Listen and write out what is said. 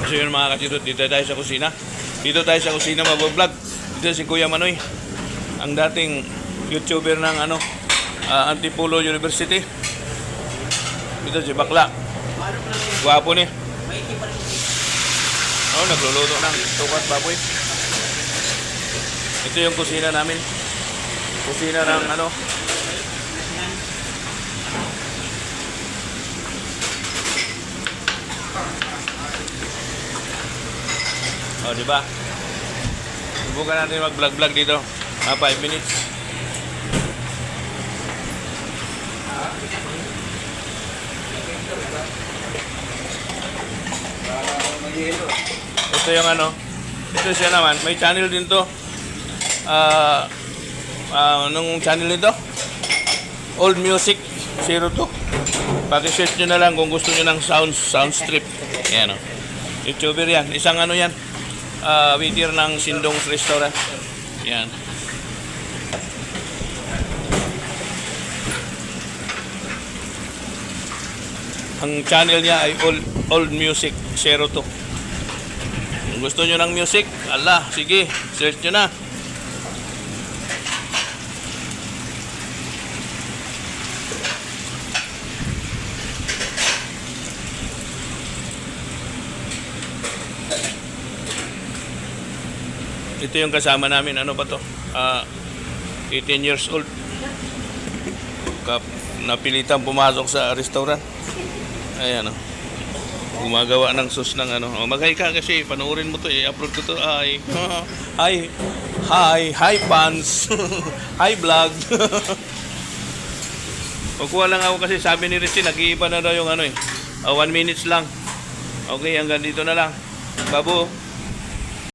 So yun mga kachirot, dito tayo sa kusina. Dito tayo sa kusina mabablog. Dito si Kuya Manoy, ang dating YouTuber ng Antipolo University. Dito si Bakla. Gwapo ni. Nagluluto ng tukat baboy. Ito yung kusina namin. Kusina ng diba? Subukan natin mag-vlog dito. 5 minutes. Ito yung ito siya naman. May channel din to. Anong channel nito? Old Music 02. Paki-search nyo na lang kung gusto nyo ng sound strip. Ayan YouTuber yan. Isang yan. Waiter ng Sindong's Restaurant. Yan. Ang channel niya ay Old Music 02. Kung gusto nyo ng music, sige, search nyo na. Ito yung kasama namin, 18 years old. Napilitan pumasok sa restaurant. Ayan gumagawa ng sauce ng maghay ka kasi panoorin mo to upload ko to. Hi fans. Hi vlog. Pagkuha lang ako kasi sabi ni Richie nag-iiba na daw yung 1 minutes lang. Okay, hanggang dito na lang. Babo.